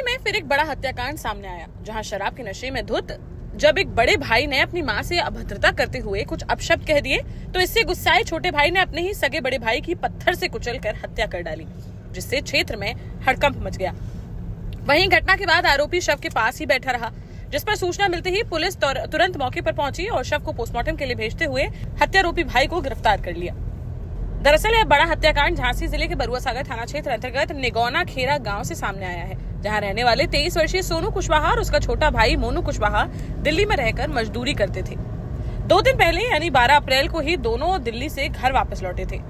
झांसी में फिर एक बड़ा हत्याकांड सामने आया, जहां शराब के नशे में धुत जब एक बड़े भाई ने अपनी मां से अभद्रता करते हुए कुछ अपशब्द कह दिए तो इससे गुस्साए छोटे भाई ने अपने ही सगे बड़े भाई की पत्थर से कुचलकर हत्या कर डाली, जिससे क्षेत्र में हड़कंप मच गया। वहीं घटना के बाद आरोपी शव के पास ही बैठा रहा, जिस पर सूचना मिलते ही पुलिस तुरंत मौके पर पहुंची और शव को पोस्टमार्टम के लिए भेजते हुए हत्यारोपी भाई को गिरफ्तार कर लिया। दरअसल यह बड़ा हत्याकांड झांसी जिले के बरुआ सागर थाना क्षेत्र अंतर्गत निगौना खेरा गांव से सामने आया है, जहां रहने वाले 23 वर्षीय सोनू कुशवाहा और उसका छोटा भाई मोनू कुशवाहा दिल्ली में रहकर मजदूरी करते थे। 2 दिन पहले यानी 12 अप्रैल को ही दोनों दिल्ली से घर वापस लौटे थे।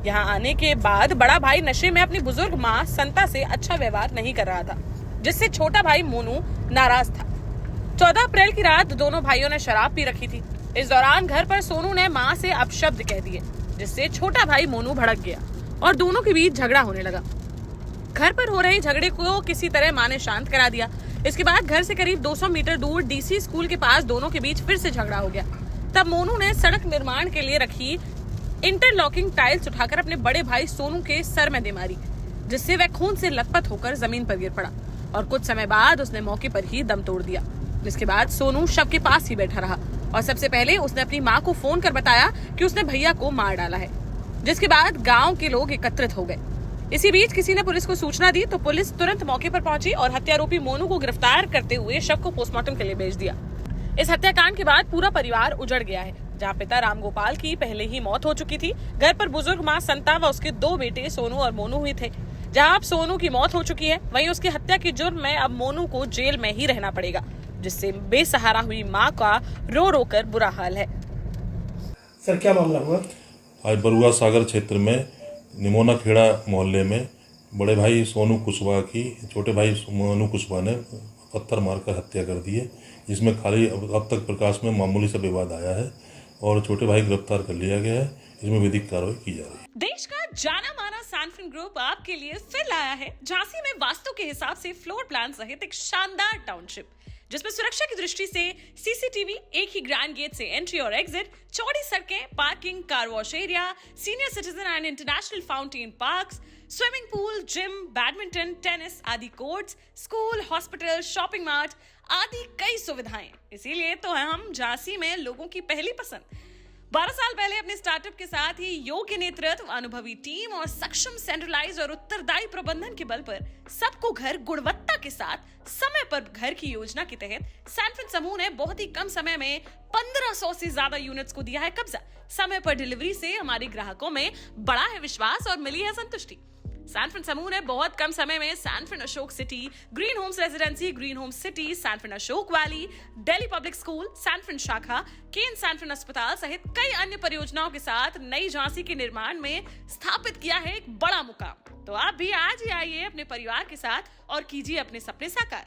यहाँ आने के बाद बड़ा भाई नशे में अपनी बुजुर्ग माँ संता से अच्छा व्यवहार नहीं कर रहा था, जिससे छोटा भाई मोनू नाराज था। 14 अप्रैल की रात दोनों भाइयों ने शराब पी रखी थी। इस दौरान घर पर सोनू ने माँ से अपशब्द कह दिए, जिससे छोटा भाई मोनू भड़क गया और दोनों के बीच झगड़ा होने लगा। घर पर हो रहे झगड़े को किसी तरह माँ ने शांत करा दिया। इसके बाद घर से करीब 200 मीटर दूर डीसी स्कूल के पास दोनों के बीच फिर से झगड़ा हो गया। तब मोनू ने सड़क निर्माण के लिए रखी इंटरलॉकिंग टाइल्स उठाकर अपने बड़े भाई सोनू के सर में दे मारी, जिससे वह खून से लथपथ होकर जमीन पर गिर पड़ा और कुछ समय बाद उसने मौके पर ही दम तोड़ दिया। जिसके बाद सोनू शव के पास ही बैठा रहा और सबसे पहले उसने अपनी मां को फोन कर बताया कि उसने भैया को मार डाला है, जिसके बाद गांव के लोग एकत्रित हो गए। इसी बीच किसी ने पुलिस को सूचना दी तो पुलिस तुरंत मौके पर पहुंची और हत्यारोपी मोनू को गिरफ्तार करते हुए शव को पोस्टमार्टम के लिए भेज दिया। इस हत्याकांड के बाद पूरा परिवार उजड़ गया है, जहां पिता रामगोपाल की पहले ही मौत हो चुकी थी। घर पर बुजुर्ग मां संता व उसके 2 बेटे सोनू और मोनू ही थे। जहां अब सोनू की मौत हो चुकी है, वहीं उसकी हत्या की जुर्म में अब मोनू को जेल में ही रहना पड़ेगा, जिससे बेसहारा हुई मां का रो रो कर बुरा हाल है। सर क्या मामला हुआ? आज बरुआ सागर क्षेत्र में निमोना खेड़ा मोहल्ले में बड़े भाई सोनू कुशवाहा की छोटे भाई मोनू कुशवाहा ने पत्थर मारकर हत्या कर दी है, जिसमें खाली अब तक प्रकाश में मामूली सा विवाद आया है और छोटे भाई गिरफ्तार कर लिया गया है। इसमें विधिक कार्रवाई की जा रही है। देश का जाना माना सैनफिन ग्रुप आपके लिए फिर लाया है झांसी में वास्तु के हिसाब से फ्लोर प्लान सहित एक शानदार टाउनशिप, जिसमें सुरक्षा की दृष्टि से सीसीटीवी, एक ही ग्रैंड गेट से एंट्री और एग्जिट, चौड़ी सड़कें, parking, car wash area, senior citizen and international fountain parks, swimming pool, gym, badminton, tennis आदि courts, school, hospital, shopping mart आदि कई सुविधाएं। इसीलिए तो हम झांसी में लोगों की पहली पसंद। 12 साल पहले अपने स्टार्टअप के साथ ही योग्य नेतृत्व, अनुभवी टीम और सक्षम सेंट्रलाइज और उत्तरदायी प्रबंधन के बल पर सबको घर गुणवत्ता के साथ समय पर घर की योजना के तहत सैनफिन समूह ने बहुत ही कम समय में 1500 से ज्यादा यूनिट्स को दिया है कब्जा। समय पर डिलीवरी से हमारे ग्राहकों में बड़ा है विश्वास और मिली है संतुष्टि। सैनफिन समूह ने बहुत कम समय में Sanfin Ashok City, Green Homes Residency, Green Homes City, Sanfin Ashok Valley, Delhi Public School, Sanfin शाखा, केन सैनफिन अस्पताल सहित कई अन्य परियोजनाओं के साथ नई झांसी के निर्माण में स्थापित किया है एक बड़ा मुकाम। तो आप भी आज ही आइए अपने परिवार के साथ और कीजिए अपने सपने साकार।